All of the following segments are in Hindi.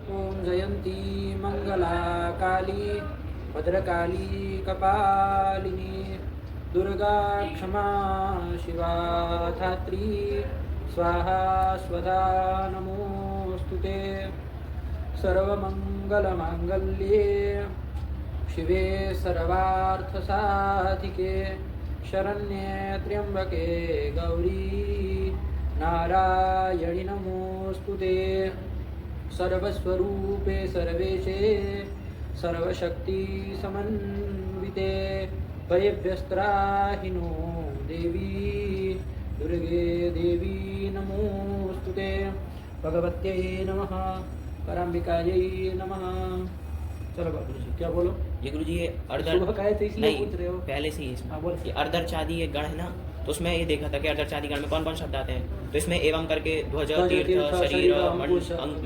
ॐ जयन्ती मंगला काली भद्रकाली कपालिनी दुर्गा क्षमा शिवा धात्री स्वाहा स्वधा नमोस्तुते सर्वमंगलमांगल्ये शिवे सर्वार्थसाधिके शरण्ये त्र्यंबके गौरी नारायणि नमोस्तुते सर्वस्वरूपे सर्वेशे सर्वशक्ति समन्विते भयभ्यस्त्राहिनो देवी दुर्गे देवी नमोस्तुते भगवत्यै नमः पराम्बिकायै नमः। चलो बाबू जी क्या बोलो? ये गुरु जी ये सुबह का है तो इसलिए पूछ रहे हो? पहले से ही हाँ, बोल। ये अर्धर्चादि एक गण है ना, तो उसमें ये देखा था कि अर्धर्चादि गण में कौन कौन शब्द आते हैं। तो इसमें एवं करके ध्वज तीर्थ शरीर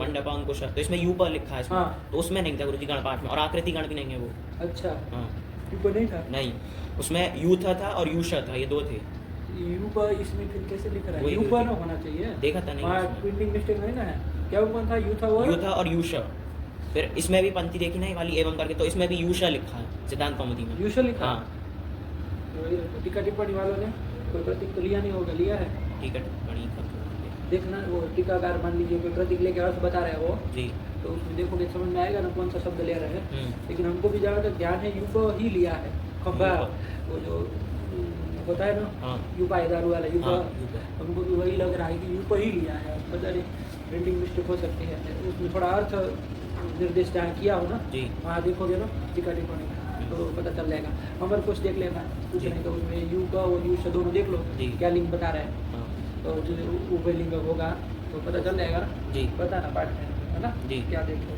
मंडप अंकुश, तो इसमें यू पर लिखा है इसमें। हाँ। तो उसमें नहीं था गुरु जी गण पाठ में, और आकृति गण भी नहीं है वो। अच्छा हाँ यू पर नहीं था? नहीं, उसमें यूथ था और यूश था, ये दो थे। यू पर इसमें फिर कैसे लिख रहा है? वही यू पर ना होना चाहिए। देखा था नहीं वहाँ उसमें। प्रिंटिंग मिस्टेक नहीं ना है क्या? वो कौन था? यू था वो? यू था और यूश। फिर इसमें भी पंक्ति देखी ना ये वाली एवं करके, तो इसमें भी यूशा लिखा है सिद्धांत कौमुदी में। यूशल लिखा? हाँ टीका टिप्पणी वालों ने कोई प्रतीक तो लिया नहीं होगा? लिया है टिकट बड़ी देखना। वो टीकाकार मान लीजिए कोई प्रतीक लेके अर्थ बता रहे हैं वो, जी। तो उसमें देखोगे समझ में आएगा ना कौन सा शब्द ले रहे हैं। लेकिन हमको भी जहाँ तक ध्यान है यू को ही लिया है। खंबा वो जो होता है ना, हाँ। यू पाए दारू वाला यू हाँ, हमको भी वही लग रहा है कि यू को ही लिया है। पता नहीं प्रिंटिंग मिस्टेक हो सकती है, उसमें थोड़ा अर्थ निर्देश जहाँ किया हो ना, जी। वहाँ देखोगे ना टीका टिप्पणी तो पता चल जाएगा। हमारे कुछ देख लेना कुछ जी। नहीं तो उसमें यू का और यू से दोनों देख लो जी। क्या लिंक बता रहा है। हाँ तो जो ऊपर लिंग होगा तो पता चल जाएगा ना। जी। पता ना पाठ में है ना जी। क्या देखो।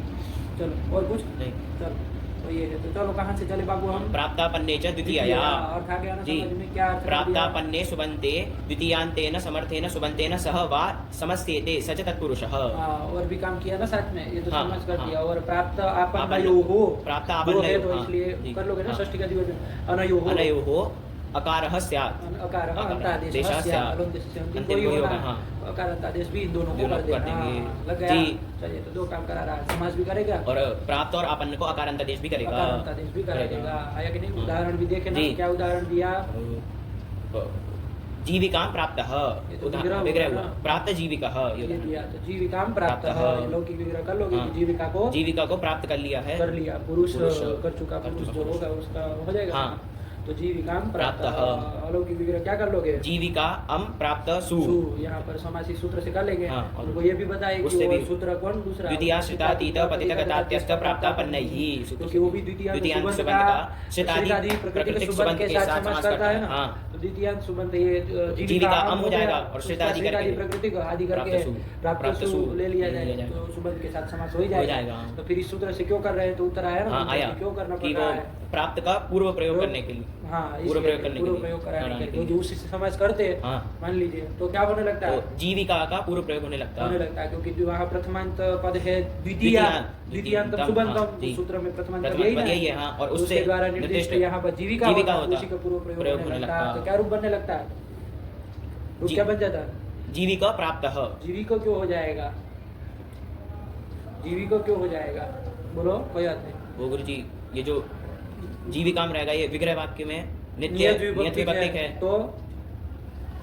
चलो और कुछ नहीं। चलो तो ये है। तो चलो कहाँ से चले बाबू हम? प्राप्तापन्ने च द्वितीयया। और खा गया ना जी। समझ में क्या अर्थ कर दिया? प्राप्तापन्ने सुबन्ते द्वितीयान्तेन समर्थेन सुबन्तेन सह वा समस्येते स च तत्पुरुषः। और भी काम किया ना साथ में, ये तो हाँ, समझ कर हाँ। दिया। और प्राप्त आपन आपन- यो हो प्राप्त दो आपन है यो, तो हाँ, इसलिए जी। कर लोगे ना हाँ। षष्ठी का दिवस अनयो हो अनयोः अकारः स्यात्। अकार अंतादेश देशः स्यात्। अंतिम अंतिम कोई कोई होगा। होगा, हाँ। अकार अंतादेश भी इन दोनों को दोनों कर को कर देना। देंगे। लग गया? जी। चलिए तो दो काम करा रहा है। समाज भी करेगा और प्राप्त और आपन्न को अकारांतादेश भी करेगा। अकार अंतादेश भी करेगा। आया कि नहीं? उदाहरण भी देखे ना, जी। क्या उदाहरण दिया? जीविकां प्राप्तः। ये तो विग्रह विग्रह हुआ हुआ ना। प्राप्त जीविका ये दिया तो जीविकाम प्राप्त प्राप्तः। लौकिक विग्रह कर लोगे हाँ। कि जीविका को जीविका को प्राप्त कर लिया है। कर लिया। पुरुष पुरुष कर चुका पुरुष जो होगा उसका हो जाएगा। हाँ। तो जीविकाम प्राप्त प्राप्तः। अलौकिक विग्रह क्या कर लोगे? जीविका अम प्राप्त सु। सु यहाँ पर समासी सूत्र से कर लेंगे। हाँ, और उनको ये भी बताए कि उससे वो भी सूत्र कौन दूसरा? द्वितीयाश्रितातीत पतितगतात्यस्त प्राप्तापन्नैः। क्योंकि वो भी द्वितीयांत द्वितीयांत सुबंत सुबंत का का श्रितादि प्रकृतिक सुबंत के साथ समास करता है ना। हाँ। तो द्वितीयांत सुबंत ये जीविका अम हो जाएगा और श्रितादि करके प्रकृतिक आदि करके प्राप्त सु ले लिया जाएगा तो सुबंत के साथ समास हो ही जाएगा। तो फिर इस सूत्र से क्यों कर रहे हैं? तो उत्तर आया ना। हाँ आया क्यों करना कि पड़ वो रहा है? प्राप्त का पूर्व प्रयोग करने के लिए। हाँ पूर्व प्रयोग करने के पूर्व लिए। प्रयोग कराने कराने के के लिए लिए। जो उसी से समास करते हैं हाँ। मान लीजिए तो क्या होने लगता है? तो जीविका का पूर्व प्रयोग होने लगता होने है। लगता है क्योंकि जो वहाँ प्रथमांत पद है द्वितीयांत, द्वितीयांत हाँ, सुबंतम जी। सूत्र में प्रथमांत पद प्रथमांत पद यही है, हाँ, और उससे द्वारा निर्दिष्ट निर्दिष्ट यहाँ पर जीविका जीविका होता, होता, उसी का पूर्व प्रयोग प्रयोग होने होने लगता है। लगता। तो क्या रूप बनने लगता है? रूप जी। क्या बन जाता है? जीविका प्राप्त। जीविका क्यों हो जाएगा? जीविका क्यों हो जाएगा? बोलो कोई बात नहीं। वो गुरु जी ये जो जीविका में रहेगा ये विग्रह वाक्य में नित्य नियत नियत विभक्तिक है तो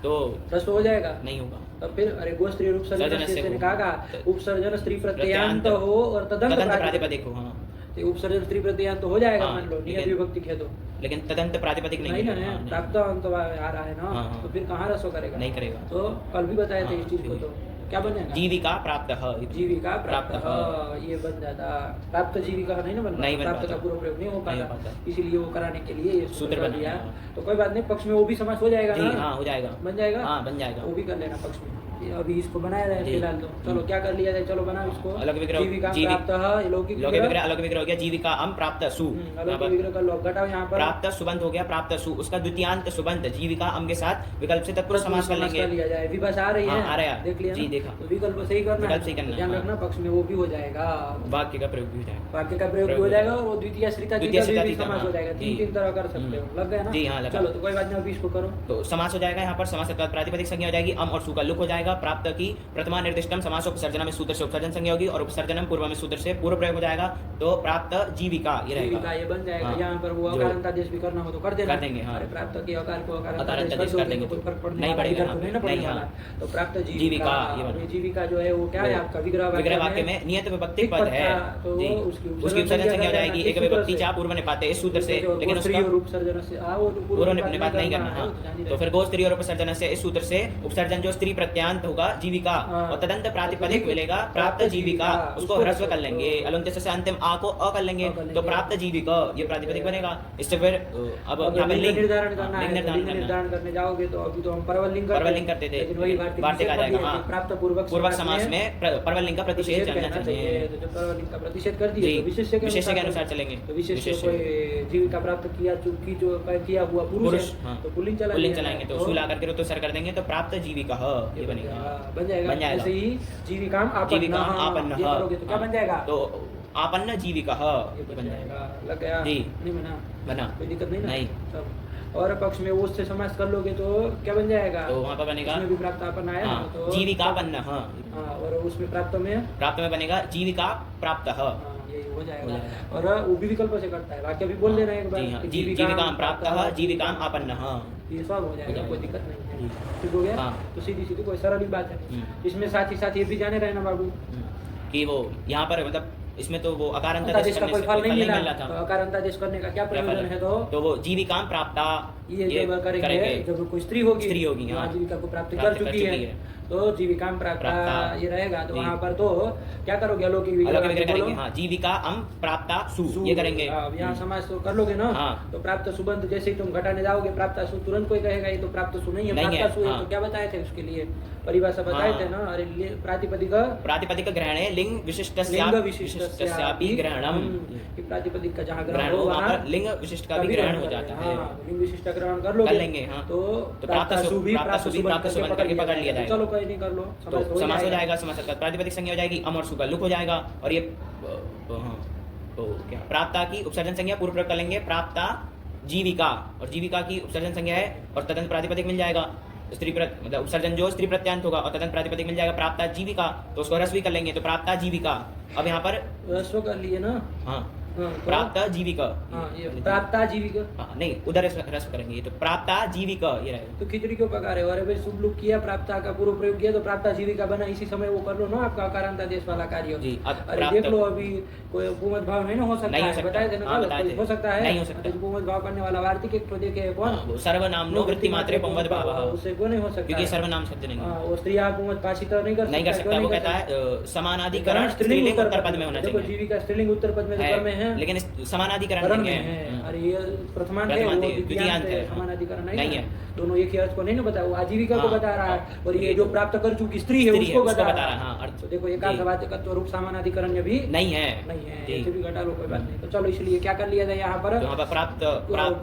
तो रस हो जाएगा। नहीं होगा। तब फिर अरे गो स्त्री रूप सर्जन से सर्जन हो। कहा उपसर्जन स्त्री प्रत्ययांत प्रत्ययांत हो और तदंत तदंत प्रातिपदिक प्रातिपदिक हो। हाँ तो उपसर्जन स्त्री प्रत्ययांत हो जाएगा हाँ, मान लो नियत लेकिन- विभक्ति है तो लेकिन तदंत प्रातिपदिक नहीं नहीं ना है। है हाँ, नहीं। प्राप्त अंत आ रहा है ना। हाँ, हाँ। तो फिर कहाँ रसो करेगा? नहीं करेगा। तो कल भी बताए थे हाँ, इस चीज को। ठीक तो क्या बनेगा? जीविका प्राप्त। जीविका प्राप्त प्राप्त। ये बन जाता। प्राप्त जीविका नहीं ना बन नहीं पाता। बन प्राप्त का पाता। पूरा प्रयोग नहीं हो नहीं हो पाता, पाता। इसीलिए वो कराने के लिए ये सूत्र कर बना दिया। है। तो कोई बात नहीं, पक्ष में वो भी समास हो जाएगा जी ना। हाँ हो जाएगा। बन जाएगा। हाँ बन जाएगा। वो भी कर लेना पक्ष में। ये अभी इसको बनाया जाए जी। फिलहाल तो चलो क्या कर लिया जाए? चलो बनाओ इसको। अलग विग्रह जीविका जीविक- प्राप्त लौकिक लौकिक विग्रह अलग विग्रह हो गया। जीविका अम प्राप्त सु। यहाँ अलौकिक पर विग्रह का लोग घटाओ यहाँ पर। प्राप्त सुबंत हो गया। प्राप्त सु उसका द्वितीयांत सुबंत जीविका अम के साथ विकल्प से तत्पुरुष समास कर लेंगे। लिया जाए। विभाष आ रही है। हाँ, आ रहा है। देख लिया जी, ना? देखा। तो विकल्प सही करना विकल्प सही करना है, ध्यान हाँ। रखना पक्ष में वो भी हो जाएगा। वाक्य का प्रयोग भी हो जाएगा। वाक्य का प्रयोग भी हो जाएगा और वो द्वितीय श्रिता द्वितीय भी श्रिता समास हाँ, हो जाएगा। जी। तीन तीन तरह कर सकते हो। लग गया ना? जी हाँ लगा। चलो तो कोई बात नहीं, अभी इसको करो। तो समास हो जाएगा। यहाँ पर समास के बाद प्रातिपदिक संज्ञा हो जाएगी। अम और सु का लुक हो जाएगा जाएगा। प्राप्त की प्रथमा निर्दिष्टम समासोपसर्जनम इस सूत्र से उपसर्जन संज्ञा होगी और उपसर्जनम पूर्व में सूत्र से पूर्व प्रयोग हो जाएगा, तो प्राप्त जीविका ये रहेगा। जीविका ये बन जाएगा। हाँ। यहाँ पर वो जो- अकारांत आदेश भी करना हो तो कर देना, कर देंगे, हाँ। अरे प्राप्त की अकार को अकारांत अकारांत आदेश कर देंगे तो कोई फर्क पड़ने नहीं वाला पड़ेगा, इधर तो नहीं ना पड़ने नहीं, वाला। हाँ। तो प्राप्त जीविका, जीविका ये बन- और ये जीविका जो है वो क्या है आपका विग्रह विग्रह वाक्य में नियत विभक्ति पद है तो जी, उसकी उसकी उपसर्जन संज्ञा हो जाएगी। एक विभक्ति चाह पूर्व निपाते इस सूत्र से, लेकिन उसका और उपसर्जन से वो तो पूर्व निपात नहीं करना। हाँ, जान ही तो फिर गो स्त्री और उपसर्जन से इस सूत्र से उपसर्जन जो स्त्री प्रत्यांत होगा जीविका हाँ। और तदंत प्रातिपदिक मिलेगा प्राप्त जीविका, उसको ह्रस्व कर लेंगे, अलुंत से अंतिम आ को अ कर लेंगे, तो प्राप्त जीविका ये प्रातिपदिक बनेगा। इससे फिर अब यहाँ पर लिंग निर्धारण करना है, लिंग लिंग निर्धारण करना निर्धारण करने जाओगे तो अभी तो हम परवलिंग करते थे, लेकिन वही वार्तिक वार्तिक आ जाएगा। हाँ, प्राप्त पूर्वक पूर्वक समास में परवलिंग का प्रतिषेध जानना कहना चाहिए। तो जब परवलिंग का प्रतिषेध कर जी, दिए तो विशेष्य विशेष्य के अनुसार चलेंगे। तो विशेष्य विशेष्य। कोई जीविका प्राप्त किया किया हुआ पुरुष पुरुष, है, हाँ। तो पुल्लिंग चलाएंगे तो सुला करके ऋतु सर कर देंगे तो प्राप्त जीविका ये बनेगा। बन जाएगा। ऐसे ही जीविकाम जीविका आपन्न आपन्न ये करोगे तो क्या बन जाएगा? तो आपन्न जीविका ये बन जाएगा। लग गया जी। नहीं बना बना कोई दिक्कत नहीं ना? नहीं। सब और पक्ष में वो से समास कर लोगे तो क्या बन जाएगा? तो वहाँ पर बनेगा उसमें भी प्राप्त आपन आया ना, हाँ, तो जीविकापन्न। हाँ, हाँ, और उसमें प्राप्त में प्राप्त में बनेगा जीविका प्राप्त। हाँ, ये हो हो जाएगा। जाएगा। और वो भी विकल्प से करता है, वाक्य भी बोल देना एक बार जी हाँ, कि जीविकाम प्राप्त जीविकाम आपन्न। हाँ, ये सब हो जाएगा, कोई दिक्कत नहीं है। ठीक हो गया? हाँ। तो सीधी सीधी कोई सरल ही बात है। इसमें साथ ही साथ ये भी जाने रहे ना बाबू, कि वो यहाँ पर मतलब इसमें तो वो अकारांत आदेश का कोई फल नहीं मिला मिल रहा तो था। अकारांत आदेश करने का क्या क्या फल प्रयोजन है? तो वो जीविकाम प्राप्ता ये जब करेंगे जब कोई स्त्री होगी, स्त्री होगी, जो हाँ। आजीविका को प्राप्त कर प्राप्त कर चुकी चुकी है, है। तो जीविकाम प्राप्त प्राप्ता। ये रहेगा। तो जी। वहाँ पर तो क्या करोगे? अलौकिक अलग विग्रह बोलो। करेंगे। हाँ, जीविका अम प्राप्ता सु ये करेंगे। अब यहाँ समाज तो कर लोगे ना, हाँ। तो प्राप्त सुबंध जैसे ही तुम घटाने जाओगे प्राप्त सु, तुरंत कोई कहेगा ये तो प्राप्त सु नहीं है, नहीं है, प्राप्त सु है। हाँ। तो क्या बताए थे उसके लिए परिभाषा बताए हाँ। थे ना? अरे प्रातिपदिक प्रातिपदिक ग्रहणे लिंग लिंग विशिष्टस्यापि विशिष्टस्यापि ग्रहणम। कि प्रातिपदिक का जहाँ ग्रहण ग्रहण हो हो वहाँ वहाँ पर लिंग विशिष्ट का भी ग्रहण हो जाता है। हाँ, लिंग विशिष्ट ग्रहण कर लोगे कर लेंगे, हाँ। तो प्राप्त सु भी प्राप्त सुबंध करके पकड़ लिया जाएगा। चलो कोई नहीं, कर लो, तो समास हो जाएगा। समास का प्रातिपदिक संज्ञा हो जाएगी, अम और सु का लुक हो जाएगा। और ये हाँ, तो क्या प्राप्ता की उपसर्जन संज्ञा पूर्व प्रयोग कर लेंगे, प्राप्ता जीविका, और जीविका की उपसर्जन संज्ञा है और तदंत प्रातिपदिक मिल जाएगा। स्त्री मतलब उपसर्जन जो स्त्री प्रत्यांत होगा और तदंत प्रातिपदिक मिल जाएगा प्राप्ता जीविका, तो उसको रस भी कर लेंगे तो प्राप्ता जीविका। अब यहाँ पर रस्व कर लिए ना? हाँ, हाँ, तो- प्राप्त जीविका। हाँ, ये प्राप्ता जीविका। हाँ, नहीं उधर रस करेंगे, ये तो प्राप्ता जीविका ये रहेगा। तो खिचड़ी क्यों पका रहे हो? अरे भाई शुभ लोग किया, प्राप्ता का पूर्व प्रयोग किया तो प्राप्ता जीविका बना, इसी समय वो कर लो ना आपका अकारांत आदेश वाला कार्य। जी, अब अरे प्राप्त- देख लो अभी कोई उपमत भाव नहीं ना हो सकता नहीं हो है, सकता। बताए थे ना हाँ, कल, बताए कोई थे। हो सकता है? नहीं हो सकता। तो उपमत भाव करने वाला वार्तिक एक तो देखे कौन? हाँ, वो सर्वनाम नो वृत्ति मात्रे पुंवद भावः, उससे क्यों नहीं हो सकता? क्योंकि सर्वनाम शब्द नहीं हाँ, वो स्त्री आप उपमत पाशित नहीं कर नहीं कर सकता। क्यों वो कर कहता है सकता? समानाधिकरण स्त्रीलिंग उत्तर पद में होना देखो चाहिए। जीविका स्त्रीलिंग उत्तर पद में तो कर्म है, लेकिन समानाधिकरण कर्म नहीं है। है। अरे ये प्रथमांत है, वो प्रथमांत है, द्वितीयांत द्वितीयांत है, है, हाँ। समानाधिकरण नहीं नहीं है। है। दोनों एक ही अर्थ को नहीं ना बता, वो आजीविका को हाँ, बता रहा है हाँ। और ये जो प्राप्त कर चुकी स्त्री है उसको बता रहा है। हाँ, अर्थ तो देखो एकार्थवाच्य का तो रूप समानाधिकरण भी नहीं है। नहीं है, जी। ऐसे भी घटा लो कोई बात नहीं। तो चलो इसलिए क्या कर लिया जाए यहाँ पर? तो वहाँ पर प्राप्त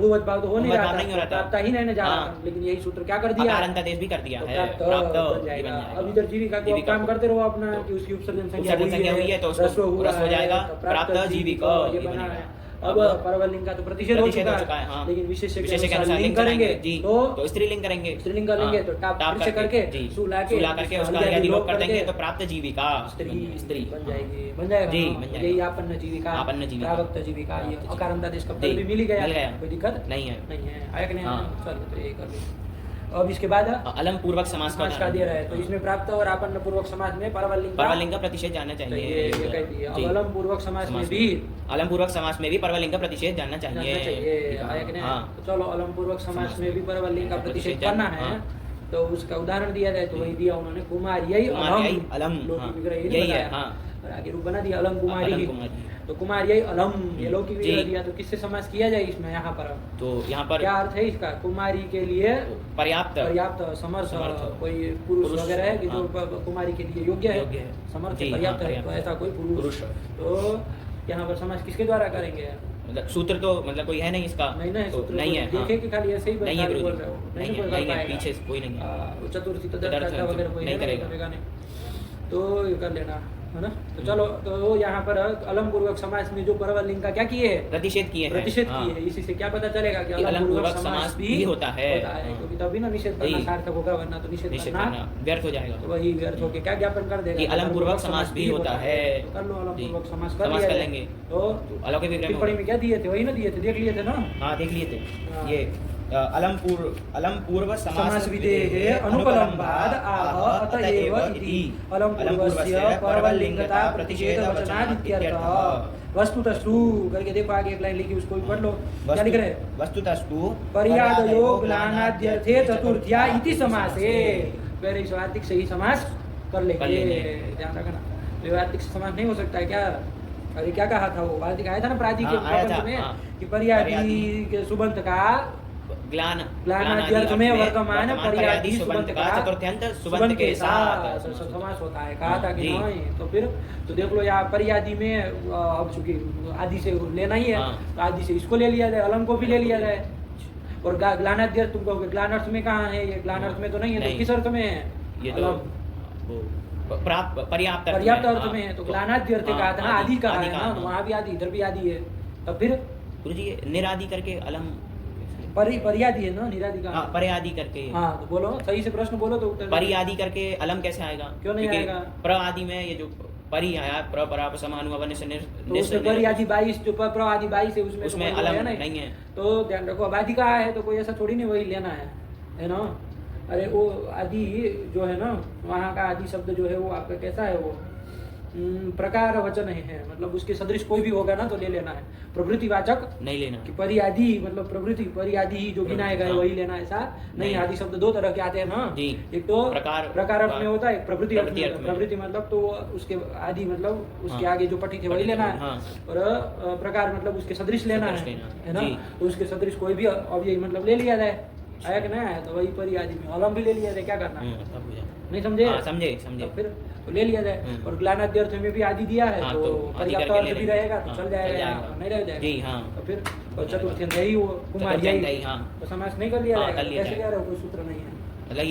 भूवत भाव तो हो नहीं भूवत रहा भाव नहीं हो था, रहा था। प्राप्त ही रहने जा रहा हाँ। था, लेकिन यही सूत्र क्या कर दिया? अकारांत आदेश भी कर दिया तो है। प्राप्त प्राप्त बन ये जाएगा। बन जाएगा। अब इधर जीविका को आप काम करते रहो अपना कि उसकी उपसर्जन संज्ञा हुई है तो उसको रस हो जाएगा, प्राप्त जीविका ये ये बना बनेगा। है। अब परवलिंग का तो प्रतिषेध हो चुका है, हाँ। लेकिन विशेष्य विशेष के के अनुसार लिंग करेंगे जी, तो तो स्त्रीलिंग करेंगे, स्त्रीलिंग कर लेंगे तो टाप फिर से करके जी, सुला सुला करके उसका यदि लोप कर देंगे तो प्राप्त जीविका स्त्री बन जाएगी, बन जाएगा जी, ना? बन जाएगा। यही आपन्न जीविका, आपन्न जीविका, प्राप्त जीविका, ये अकारांत आदेश का जी, फल भी मिल ही गया, मिल गया। कोई दिक्कत नहीं है। नहीं है, आया कि नहीं? हाँ। चलो तो ये कर लो। अब इसके बाद अलम पूर्वक समास समास का दे रहा है, तो इसमें प्राप्त और आपन्न पूर्वक समास में परवलिंग परवलिंग का प्रतिषेध जानना तो चाहिए। ये कह दिया। जी। अब अलम पूर्वक समास में समास भी अलम पूर्वक समास में भी परवलिंग का प्रतिषेध जानना जानना चाहिए। चाहिए, आया कि नहीं? हाँ। तो चलो अलम पूर्वक समास समास में भी परवलिंग का प्रतिषेध प्रतिषेध करना हाँ। है, तो उसका उदाहरण दिया जाए तो वही दिया उन्होंने, कुमार्यै कुमार्यै अलम, लौकिक हाँ। विग्रह यही है, बताया। हाँ। और आगे रूप बना दिया अलम कुमारी अलम ही। कुमारी। तो कुमार्यै अलम ये लौकिक जी। विग्रह दिया, तो किससे समास किया जाए इसमें यहाँ पर? तो यहाँ पर क्या अर्थ है इसका? कुमारी के लिए पर्याप्त पर्याप्त समर्थ समर्थ। कोई पुरुष पुरुष, वगैरह है कि जो हाँ। कुमारी के लिए योग्य योग्य है, है। समर्थ जी, पर्याप्त हाँ, है, तो पर्याप्त। ऐसा कोई पुरुष। तो यहाँ पर समास किसके द्वारा करेंगे? मतलब सूत्र तो मतलब कोई है नहीं इसका, नहीं ना है तो सूत्र, नहीं है, हाँ। देखे कि खाली ऐसे ही नहीं है बोल गुरुजी, रहे हो, नहीं कोई है, कर नहीं है, पाएगा। पीछे से कोई नहीं है। वो चतुर्थी तदर्थ तदर्थ वगैरह कोई नहीं है, करेगा। नहीं। तो ये कर लेना। है ना। तो चलो, तो यहाँ पर अलम पूर्वक समास में जो परवल लिंग का क्या किए है, प्रतिषेध किए हैं। प्रतिषेध हाँ। किए है। इसी से क्या पता चलेगा कि कि अलम पूर्वक समास भी होता है। क्योंकि तभी ना निषेध करना जी। सार्थक होगा, वरना तो निषेध निषेध करना करना व्यर्थ हो जाएगा। तो वही व्यर्थ होके क्या ज्ञापन कर देगा कि अलम पूर्वक समास भी होता है। तो कर लो, अलम जी। पूर्वक समास समास लिया कर जाए। लेंगे। तो अलौकिक विग्रह में टिप्पणी होगा। में क्या दिए थे, वही ना दिए थे, देख लिए थे ना। हाँ, देख लिए थे। हाँ। ये अलम पूर्व समास विधेः अनुपलम्बाद आह अतएव इति अलम पूर्वस्य परवल लिंगता प्रतिषेध वचनाद इत्यर्थः। वस्तुतस्तु करके देखो, आगे एक लाइन लिखी, उसको भी पढ़ लो। क्या लिख रहे हैं, वस्तुतस्तु पर्यादयो ग्लानाद्यर्थे चतुर्थ्या इति समासे। पहले इस वार्तिक से ही समास कर लेंगे, ध्यान रखना। तो वार्तिक से समास नहीं हो सकता है क्या। अरे क्या कहा था वो, वार्तिक आया था ना प्रादी के प्रबंध में कि पर्यादी के सुबंत का ग्लानाद्यर्थ में वर्तमान पर्यादी सुबंत का चतुर्थ्यंत सुबंत के साथ समास होता है, कहा था कि नहीं। तो फिर तो देख लो, यहाँ पर्यादी में अब चूंकि आदि से लेना ही है, तो आदि से इसको ले लिया जाए, अलम को भी ले लिया जाए। और ग्लानाद्यर्थ तुम कहोगे ग्लानर्थ में कहाँ है, ये ग्लानर्थ में तो नहीं है, तो किस अर्थ में है, ये तो पर्याप्त अर्थ में है। तो ग्लानाद्यर्थ कहा था ना, आदि कहा है ना, वहाँ भी आदि, इधर भी आदि है। तब फिर गुरुजी निरादि करके अलम पर्यादी है ना, निरादि का। हाँ, पर्यादि करके। हाँ, तो बोलो सही से प्रश्न बोलो तो उत्तर। पर्यादि करके अलम कैसे आएगा, क्यों नहीं आएगा। प्र आदि में ये जो परि आया, प्र पराप समानुवन से तो उसमें पर्यादि 22 जो प्र आदि 22 है, उसमें तो अलम नहीं है। तो ध्यान रखो, अब आदि कहा है तो कोई ऐसा थोड़ी नहीं वही लेना है ना। अरे वो आदि जो है ना, वहाँ का आदि शब्द जो है वो आपका कैसा है, वो प्रकार वचन है, मतलब उसके सदृश कोई भी होगा ना तो ले लेना है। प्रवृत्तिवाचक नहीं लेना कि परियादि मतलब प्रवृत्ति परियादि जो गिनाए गए वही लेना, ऐसा नहीं। आदि शब्द दो तरह के आते हैं ना, एक तो प्रकार अर्थ में होता है, एक प्रवृत्ति अर्थ में। प्रवृत्ति मतलब तो उसके आदि मतलब उसके आगे जो पठी थे वही लेना है, और प्रकार मतलब उसके सदृश लेना है ना। तो उसके सदृश कोई भी अब यही मतलब ले लिया जाए, आया कि नहीं आया, तो वही परियादि में अलम भी ले लिया जाए। क्या करना नहीं समझे, समझे फिर तो ले लिया जाए। और ग्लानाद्यर्थ में भी आदि दिया है, तो पर्याप्त अर्थ भी रहेगा तो चल जाएगा, नहीं रह जाएगा। तो फिर चतुर्थ्यंत यही वो कुमारी, तो समास नहीं कर लिया जाएगा। कैसे कह रहे हो, कोई सूत्र नहीं है। मतलब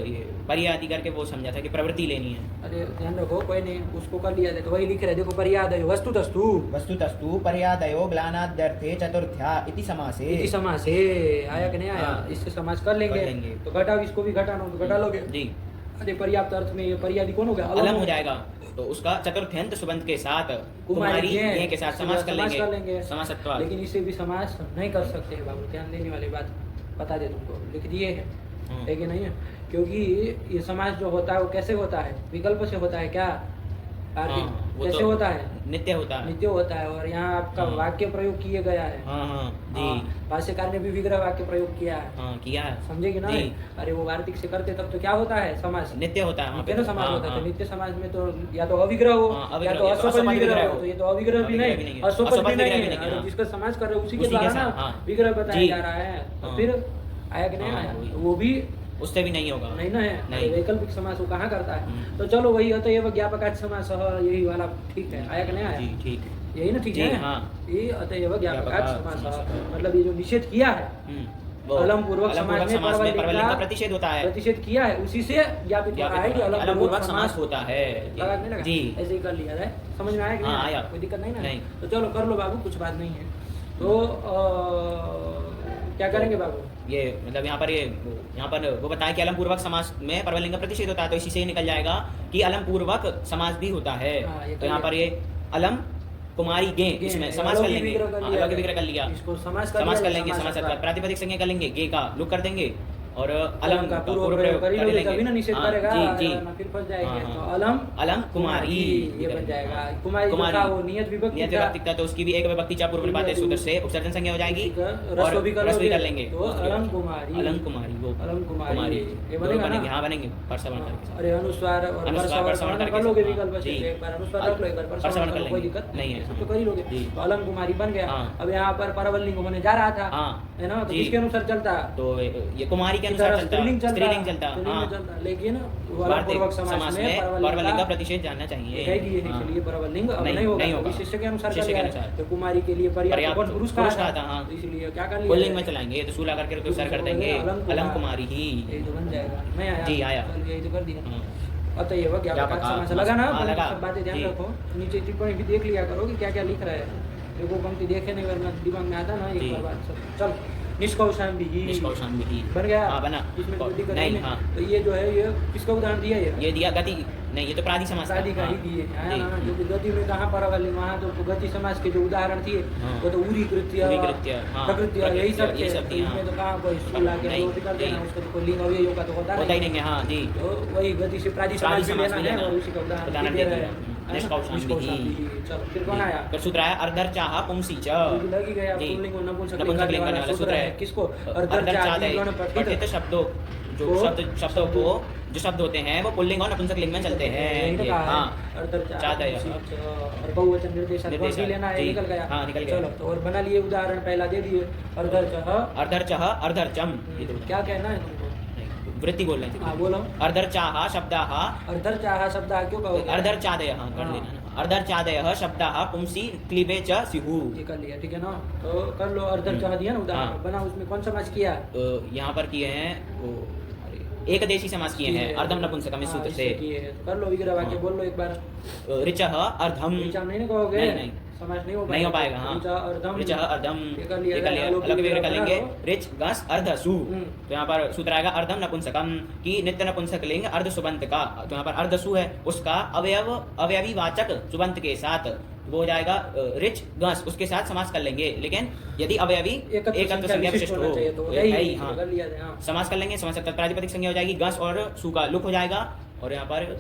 ये पर्यादि करके वो समझा था कि प्रवृत्ति लेनी है। अरे ध्यान रखो, कोई नहीं, उसको कर लिया जाए तो वही लिख रहे। देखो, पर्यादयो वस्तुतस्तु पर्यादयो ग्लानाद्यर्थे चतुर्थ्या इति समासे। इति समासे आया कि नहीं आया, इससे समास कर लेंगे। तो घटाओ, इसको भी घटाना हो तो घटा लोगे जी। अरे पर्याप्त अर्थ में ये पर्यादि कौन हो गया, अलम हो जाएगा। तो उसका चतुर्थ्यंत सुबंत के साथ कुमारी के साथ समास कर लेंगे, समासत्व। लेकिन इसे भी समास नहीं कर सकते बाबू, ध्यान देने वाली बात बता दे तुमको, लिख दिए है कि नहीं है। क्योंकि ये समास जो होता है वो कैसे होता है, विकल्प से होता है क्या, कैसे होता है, नित्य होता है। और यहाँ आपका वाक्य प्रयोग किए गया है। भाष्यकार ने भी विग्रह वाक्य प्रयोग किया है, समझे कि ना। अरे वो वार्तिक से करते तब तो क्या होता है, समास नित्य होता है, नित्य समास होता है। तो नित्य समास में तो या तो अविग्रह हो या तो अस्वपद विग्रह हो। तो ये तो अविग्रह भी नहीं, अस्वपद भी नहीं है। जिसका समास कर रहे हो उसी के द्वारा ना विग्रह बताया जा रहा है। तो फिर आया कि नहीं आया, वो भी उससे भी नहीं होगा, नहीं ना है, नहीं। वैकल्पिक समास वो कहाँ करता है। तो चलो वही अतएव ज्ञापकाच समास, यही वाला ठीक है, आया कि नहीं आया, ठीक है, यही ना ठीक है। ये अतएव ज्ञापकाच समास, मतलब ये जो निषेध किया है अलम पूर्वक समास में परवल का प्रतिषेध होता है, प्रतिषेध किया है, उसी से ज्ञापित हो रहा है कि अलम पूर्वक समास होता है। लगा नहीं लगा जी, ऐसे ही कर लिया जाए, समझ में आया कि नहीं आया, कोई दिक्कत नहीं ना। तो चलो कर लो बाबू, कुछ बात नहीं है। तो क्या करेंगे बाबू, ये मतलब यहाँ पर वो बताया कि अलम पूर्वक समास में परवलिंग का प्रतिषेध होता है, तो इसी से ही निकल जाएगा कि अलम पूर्वक समास भी होता है। तो यहाँ पर ये अलम कुमारी गे, इसमें समास कर लेंगे, अलग विग्रह कर लिया, इसको समास कर लेंगे, समास प्रातिपदिक संज्ञा कर लेंगे, गे का लुक कर देंगे और अलम का पूर्व प्रयोग कर लेंगे, तभी ना निषेध करेगा, जी फिर फंस जाएंगे। तो अलम कुमारी ये बन जाएगा। कुमारी वो नियत विभक्ति था, तो उसकी भी एक विभक्ति चा पूर्व निपात सूत्र से उपसर्जन संज्ञा हो जाएगी, रस्व भी कर लेंगे। तो अलम कुमारी वो अलम कुमारी ये बनेगा ना, हां बनेंगे परसवर्ण करके। अरे अनुस्वार और परसवर्ण कर लोगे विकल्प से, एक बार अनुस्वार रख लो, एक बार परसवर्ण कर लो, कोई दिक्कत नहीं है, तो कर ही लोगे। तो अलम कुमारी बन गया। अब यहाँ पर परवल लिंग होने जा रहा था, है ना, तो इसके अनुसार चलता, तो ये कुमारी स्त्रीलिंग चलता, लेकिन पूर्वक समास में परवलिंग का प्रतिषेध जानना चाहिए, इसलिए परवलिंग अब नहीं होगा, विशेष्य के अनुसार तो कुमारी के लिए पर्याप्त पुरुष कहा था, इसलिए क्या कर लिया, पुल्लिंग में चलाएंगे, तो सूला करके सर कर देंगे अलम कुमारी ही, ये तो बन जाएगा। मैं आया जी, आया, ये तो कर दिया। अतएव ज्ञापकार्थ समास लगा ना। हाँ, लगा। सब बातें ध्यान जी। रखो, नीचे टिप्पणी भी देख लिया करो कि क्या क्या लिख रहा है। देखो पंक्ति देखे नहीं वरना दिमाग में आता ना जी। एक बार बात सब। चल निष्कौशाम्बी निष्कौशाम्बी बन गया। हाँ बना। इसमें कोई दिक्कत नहीं नहीं। हाँ तो ये जो है ये किसका उदाहरण दिया ये दिया गति नहीं, ये तो प्रादि समास शादी का हाँ। ही दिए है जी। ना, जो गति में कहाँ पर वाली वहाँ तो गति समास के जो उदाहरण थे हाँ। वो तो उरी कृत्य उरीकृत्य, हाँ, प्रकृत्य यही सब प्रकृत्य, थे। यही सब थी, हाँ। इसमें तो कहाँ कोई सुला के नहीं, लोग कर देना, नहीं। उसको तो कोई लिंग अवयव का तो होता ही नहीं है हाँ जी। तो वही गति से प्रादि प्रादि समास भी समास लेना भी है लेना। और उसी का उदाहरण उदाहरण दे दे रहे दिया। हैं। निष्कौशाम्बी। चलो फिर कौन आया? फिर सूत्र आया अर्धर चाह पुंसी च लगी गया जी। पुल्लिंग और नपुंसक नपुंसक लिंग करने वाला सूत्र है। किसको? अर्धर चादि गण पठित शब्दों जो शब्दों को जो शब्द होते हैं वो पुल्लिंग और नपुंसक लिंग में चलते हैं। ये, हाँ चादय और बहुवचन निर्देशक भी लेना है। जी। निकल गया। हाँ निकल गया। चलो तो और बना लिए उदाहरण पहला दे दिए अर्धर अर्धर अर्धरचम ये दो क्या कहना है तुमको? वृत्ति बोल रहे हाँ थे। बोलो। अर्धर चाह शब्दाः अर्धर चाह शब्द क्यों कहोगे? अर्धर चादय हाँ कर देना ना। अर्धर चादय शब्दाः पुंसी क्लीबे च स्युः। ये कर लिया ठीक है ना। तो कर लो अर्धर चाह दिया ना उदाहरण। हाँ। बना उसमें कौन समास किया? यहाँ पर किए हैं वो एकदेशी समास किए हैं अर्धम नपुंसकम इस सूत्र से। कर लो विग्रह वाक्य बोल लो एक बार। ऋचः अर्धम ऋचा नहीं ना कहोगे? नहीं। समास नहीं हो पाएगा हाँ। ऋचा अर्धम ऋचः अर्धम ये कर लिया ये कर लिया। अलग अलग विग्रह कर बना लेंगे लो। ऋच गस अर्धसु। तो यहाँ पर सूत्र आएगा अर्धम नपुंसकम की नित्य नपुंसक लिंग अर्ध सुबंत का। तो यहाँ पर अर्धसु है उसका अवयवी वाचक सुबंत के साथ वो हो जाएगा रिच गस उसके साथ समास कर लेंगे। लेकिन यदि अवयवी एकत्व संज्ञा विशिष्ट हो तो है ही हाँ कर लिया हाँ। समास कर लेंगे। समास प्रातिपदिक संज्ञा हो जाएगी गस और सु का लुक हो जाएगा। और यहाँ पर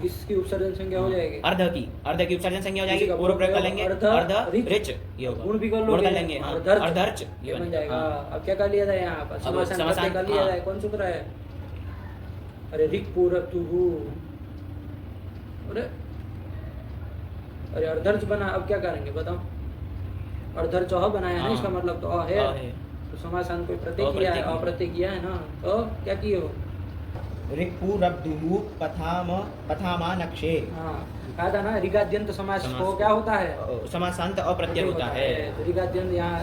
इसकी उपसर्जन संज्ञा हो जाएगी अर्ध की उपसर्जन संज्ञा हो जाएगी। इसी का पूर्व प्रयोग कर लेंगे अर्ध रिच ये होगा। गुण भी कर गुण लोगे। कर लेंगे हाँ अर्धर्च ये बन जाएगा। अब क्या कर लिया जाए यहाँ पर? समासन समासन, कर लिया हाँ। जाए। कौन सूत्र है? अरे रिक पूरक तुहु। अरे अर्धर्च बना। अब क्या करेंगे बताओ? अर्धर्च बनाया है ना, हाँ। इसका मतलब तो है। तो समासन कोई प्रत्यय किया है, अप्रत्यय किया है ना। तो क्या किए हो? ऋक्पुरब्दुः पथामा नक्षे। हाँ कहा था ना ऋगाद्यंत समास को क्या होता है? समासांत अप्रत्यय होता है। तो ऋगाद्यंत यहाँ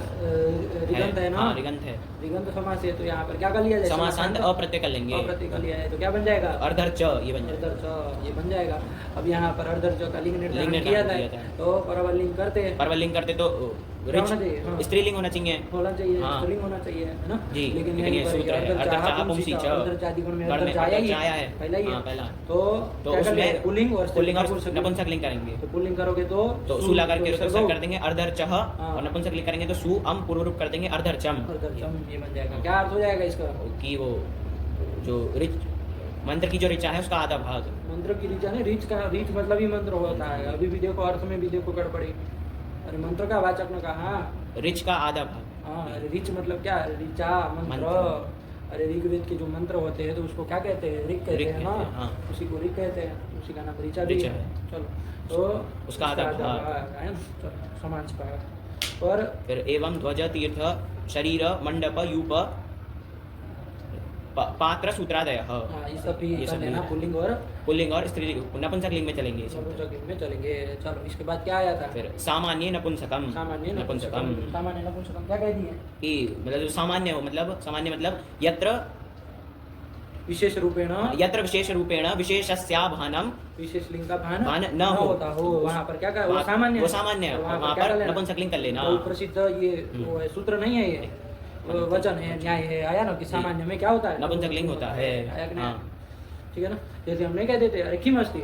ऋगंत है ना। हाँ ऋगंत है। ऋगंत समास है तो यहाँ पर क्या कर लिया जाए? समासांत अप्रत्यय कर लेंगे। अप्रत्यय कर लिया है तो क्या बन जाएगा? अर्धर्च ये बन जाएगा। अर्धर्च ये बन जाएगा। अब यहाँ पर अर्धर्च का लिंग निर्धारण लिंग किया निर्धारण जाए किया जाए। तो परवलिंग करते हैं। परवलिंग करते तो होना चाहिए, हाँ। स्त्रीलिंग होना चाहिए। होना चाहिए हाँ। स्त्रीलिंग होना चाहिए है ना। जी, लेकिन लेकिन ये यहीं पर सूत्र है, अर्धर्च अर्धर्च आहा पुंसी च। अर्धर्च आदि गुण में गण में अर्धर्च आया ही आया है। पहला ही है। हाँ, पहला। तो तो क्या कर लिया? उसमें पुल्लिंग और पुल्लिंग और नपुंसक नपुंसक लिंग करेंगे। तो पुल्लिंग करोगे तो सु लगा के सर्गो। सर्ग कर देंगे अर्धर्चः। हाँ। और नपुंसक लिंग करेंगे तो सु अम पूर्व रूप कर देंगे अर्धर्चम। अर्धर्चम ये बन जाएगा। क्या अर्थ हो जाएगा इसका? कि वो जो रिच मंत्र की जो ऋचा है उसका आधा भाग। मंत्र की ऋचा नहीं, रीच मतलब ही मंत्र होता है। अभी भी देखो अर्थ में भी देखो गड़बड़ी। अरे मंत्र का वाचक ने कहा रिच का आधा भाग। हाँ अरे ऋच मतलब क्या? ऋचा मंत्र। अरे ऋग्वेद के जो मंत्र होते हैं तो उसको क्या कहते हैं? ऋग कहते हैं ना। हाँ। उसी को ऋग कहते हैं। उसी का नाम ऋचा भी ऋचा है। है। चलो तो उसका आधा भाग है ना। चलो समाज का। और फिर एवं ध्वज तीर्थ शरीर मंडप यूप पात्र सूत्रादय। हाँ ये सब भी ये कर सब लेना। भी। पुल्लिंग और पुल्लिंग और स्त्रीलिंग नपुंसक लिंग में चलेंगे ये सब। नपुंसक लिंग में चलेंगे। चलो इसके बाद क्या आया था? फिर सामान्य नपुंसकम। सामान्य नपुंसकम सामान्य नपुंसकम क्या कह दिए? कि मतलब जो सामान्य हो सामान्य मतलब यत्र विशेष रूपेण विशेष रूपेण विशेषस्याभानम विशेष लिंग का भान न होता हो। वहाँ पर क्या कर? वो सामान्य वो सामान्य है। वहाँ वहाँ क्या कर पर लेना? नपुंसक लिंग कर लेना। तो प्रसिद्ध ये वो है सूत्र नहीं है ये वो वचन है न्याय है। आया ना कि सामान्य में क्या होता है? नपुंसक लिंग होता है। आया कि नहीं? हाँ। ठीक है ना। जैसे हम नहीं कहते थे अरे किम अस्ति,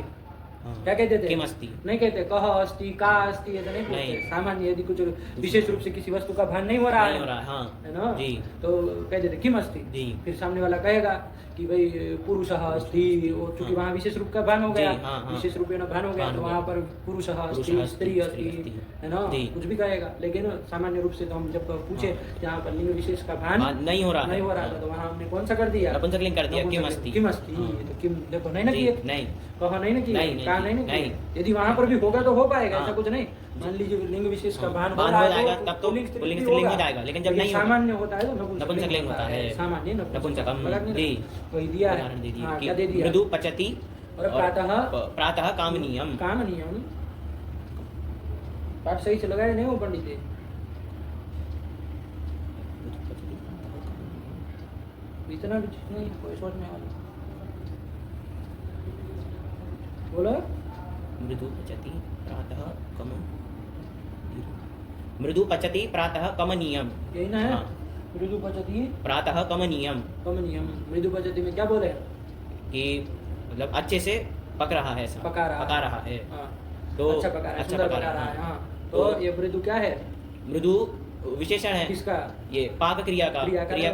क्या कहते थे? किम अस्ति नहीं कहते कह अस्ति का अस्ति ऐसा नहीं पूछते। नहीं। सामान्य यदि कुछ विशेष रूप से किसी वस्तु का भान नहीं हो रहा नहीं है हो रहा है, हाँ। है ना जी। तो कहते थे किम अस्ति। जी। फिर सामने वाला कहेगा कि भाई पुरुषः अस्ति। वो चूंकि हाँ। वहाँ विशेष रूप का भान हो गया जी, हाँ, हाँ। विशेष रूपेण भान हो गया भान तो हो वहाँ गया। पर पुरुषः अस्ति पुरुषः स्त्री अस्ति, अस्ति स्त्री है ना। जी। कुछ भी कहेगा। लेकिन सामान्य रूप से तो हम जब पूछे जहाँ पर लिंग विशेष का भान नहीं हो रहा है। नहीं हो रहा था तो वहाँ हमने कौन सा कर दिया? नपुंसक लिंग कर दिया किम अस्ति। किम अस्ति। हाँ। तो किम देखो नहीं ना जी, किए नहीं कहा नहीं ना किए नहीं, कहा नहीं ना नहीं। किए। यदि वहाँ पर भी होगा तो हो पाएगा ऐसा हाँ। कुछ नहीं। मान लीजिए लिंग विशेष का भान भान रहा हो है जाएगा तब तो पुल्लिंग पुल्लिंग भी स्त्रीलिंग हो होगा। जाएगा। लेकिन जब नहीं होगा सामान्य होता है तो नपुंसक लिंग होता है। सामान्य नपुंसकम लगा नहीं? जी। वही दिया है। उदाहरण दे दिए हाँ, कि क्या दे दिया? मृदु पचति और प्रातः कामनीयम। काम नियम पाठ सही से लगाए नहीं हो पंडित जी? इतना भी नहीं कोई सोचने वाला। बोलो। मृदु पचति प्रातः कम मृदु पचति प्रातः कमनीयम। यही ना है। हाँ। मृदु पचति प्रातः कमनीयम कमनीयम। मृदु पचति में क्या बोले? कि मतलब अच्छे से पक रहा है ऐसा, पका रहा है। हाँ। तो अच्छा पका रहा है, सुंदर पका रहा है। हाँ। तो ये मृदु क्या है? मृदु विशेषण है किसका? ये पाक क्रिया का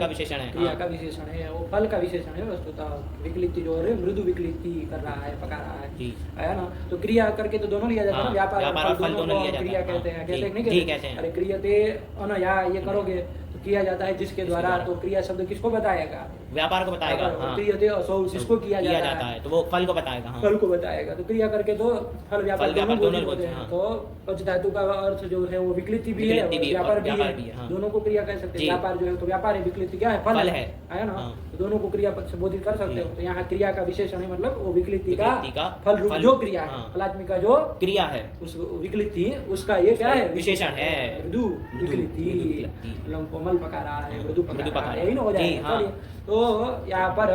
विशेषण है। क्रिया हाँ। का विशेषण है, वो फल का विशेषण है वस्तुतः। विकलित जो है मृदु विकलित कर रहा है, पका रहा है। जी। है ना? तो क्रिया करके तो दोनों लिया जाता है ना, हाँ, व्यापार और फल दोनों लिया को जाता क्रिया है। कहते हैं। हाँ, कहते हैं नहीं जी, कहते? कहते हैं। अरे क्रियते अनया ये करोगे तो किया जाता है जिसके द्वारा। द्वारा। तो क्रिया शब्द किसको बताएगा? व्यापार को बताएगा। हाँ। क्रियते असौ जिसको किया जाता है तो वो फल को बताएगा। हाँ। फल को बताएगा। तो क्रिया करके तो फल व्यापार दोनों दोनों होते हैं। हाँ। तो पच धातु का अर्थ जो है वो विकलिति भी है विकलिति और भी व्यापार और भी व्यापार भी है, है। हाँ। दोनों को क्रिया कह सकते हैं। जी। व्यापार जो है तो व्यापार है, विकलिति क्या है? फल है ना? हाँ। तो दोनों को क्रिया पद से बोधित कर सकते हो। तो यहाँ क्रिया का विशेषण है, मतलब वो विकलिति का फल रूप जो क्रिया है, हाँ। फलात्मिका जो क्रिया है उस विकलिति उसका ये क्या है? विशेषण है। मृदु विकलिति। विकलिति। मतलब कोमल पका रहा है, मृदु पका रहा है, है। यही ना हो जी, जाएगा। हाँ। चलिए। तो यहाँ पर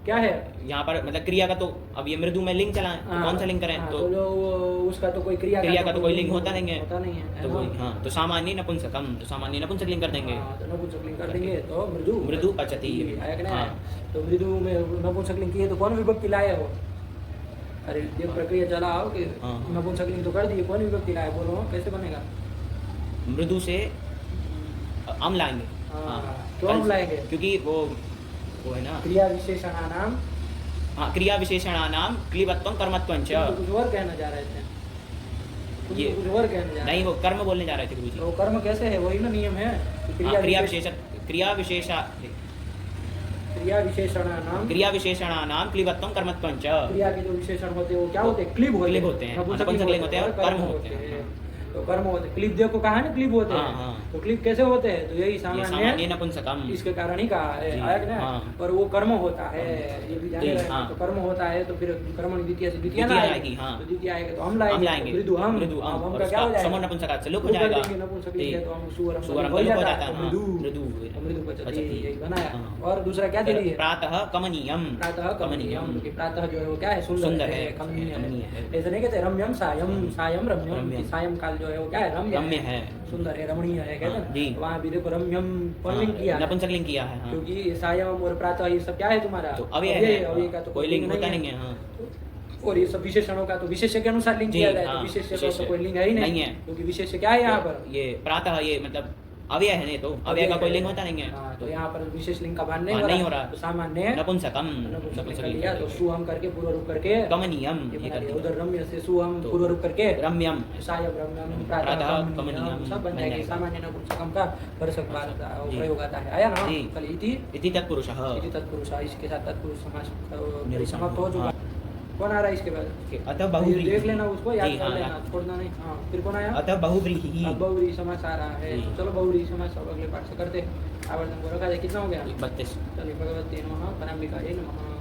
क्या है? यहाँ पर मतलब क्रिया का तो अब ये मृदु में लिंग चला है, तो कौन सा लिंग करें? हाँ, तो तो जो उसका तो कोई क्रिया का तो कोई लिंग होता नहीं है। होता नहीं है। तो वही, हाँ। तो सामान्य नपुंसकम, तो सामान्य नपुंसक लिंग कर देंगे। हाँ, तो नपुंसक लिंग कर देंगे तो मृदु मृदु पचति। आया कि नहीं? हाँ। तो मृदु में नपुंसक लिंग की है तो कौन विभक्ति लाए हो? अरे ये प्रक्रिया चलाओ कि हाँ। नपुंसक लिंग तो कर दिए, कौन विभक्ति लाए? बोलो कैसे बनेगा? मृदु से अम लाएंगे। हाँ। क्यों हम लाएंगे? क्योंकि वो है ना क्रिया विशेषणानाम। हाँ, क्रिया विशेषणानाम क्लीबत्वम कर्मत्वं च। कुछ और कहना जा रहे थे, ये कुछ और कहने जा रहे नहीं, वो कर्म बोलने जा रहे थे गुरुजी। तो कर्म कैसे है? वही ना नियम है। क्रिया विशेषणानाम क्लीबत्वम कर्मत्वं च। क्रिया के जो विशेषण होते हैं वो क्या होते हैं? क्लिब क्लिब होते हैं। नपुंसक लिंग होते हैं और कर्म होते हैं। तो कर्म होते हैं। क्लिब देखो कहा ना क्लिब होते हाँ, हैं। हाँ। तो क्लिब कैसे होते हैं? तो यही ये सामान्य सामान्य नपुंसकम। इसके कारण ही कहा है, जी, आया कि ना? हाँ। और वो कर्म होता है, ये भी जाने जी, रहे। हाँ। तो कर्म होता है तो फिर कर्म द्वितीय से द्वितीय ना द्वितीय आएगी। आएगी, हाँ। तो द्वितीय आएगा तो हम हम लाएंगे। लाएंगे मृदु हम मृदु हम और का क्या हो उसका जाएगा? समूह नपुंसकात से लुक हो लुक कर जाएगा। देंगे, नपुंसक जी। लिंग है तो हम सुअरम सुअरम हो लुक हो जाता जाता है। है। मृदु मृदु मृदु पचति पचति। यही बनाया। हाँ। और दूसरा क्या दे दिए? प्रातः कमनीयम। प्रातः कमनीयम कि प्रातः जो है वो क्या है? सुंदर है, कमनीय कमनीय है। है। ऐसे नहीं कहते रम्यम सायम, सायम रम्यम रम्यम। कि सायं काल जो है वो क्या है? रम्य है। सुंदर है, रमणीय है, कहते हाँ, जी। हैं। वहाँ भी देखो रम्यम पुल्लिंग किया है। नपुंसक लिंग किया है। हाँ। क्योंकि सायम और प्रातः ये सब क्या है तुम्हारा? तो अव्यय है। अव्यय का तो कोई लिंग होता नहीं है। हाँ। और ये सब विशेषणों का तो विशेष्य के अनुसार लिंग जी, किया जाए। तो हाँ, विशेष्य का विशेष्य। तो कोई लिंग है ही नहीं नहीं है। क्योंकि विशेष्य क्या है यहाँ पर? ये प्रातः ये मतलब अव्यय है नहीं, तो अव्यय का कोई लिंग होता नहीं है। हाँ, तो यहाँ पर विशेष लिंग का भान नहीं हाँ, नहीं हो रहा। तो सामान्य नपुंसकम नपुंसक नपुंसक लिंग लिंग लिया तो सुहम करके पूर्व रूप करके कमनीयम ये ये बना कर दिया। दिया। उधर रम्य से सुहम तो पूर्व रूप करके रम्यम सायम रम्यम प्रातः प्रातः कमनीयम कमनीयम सब बन बन जाएगी। जाएगा। सामान्य नपुंसकम का परसक बार जी। प्रयोग आता है। आया ना? जी। कल इति इति तत्पुरुषः। इति तत्पुरुष। इसके साथ तत्पुरुष समास निरूपण। समाप्त हो चुका। हाँ। कौन आ रहा है इसके बाद? अतः ये बहुव्रीहि। देख लेना उसको, याद जी, कर हाँ, लेना, छोड़ना नहीं। हाँ, फिर कौन आया? अतः बहुव्रीहि। अब बहुव्रीहि समास आ रहा है। जी। तो चलो बहुव्रीहि समास अब अगले पाठ से करते हैं। आवर्तन को रखा जाए। कितना हो गया? 32। चलिए भगवती नमः, पराम्बिकायै नमः।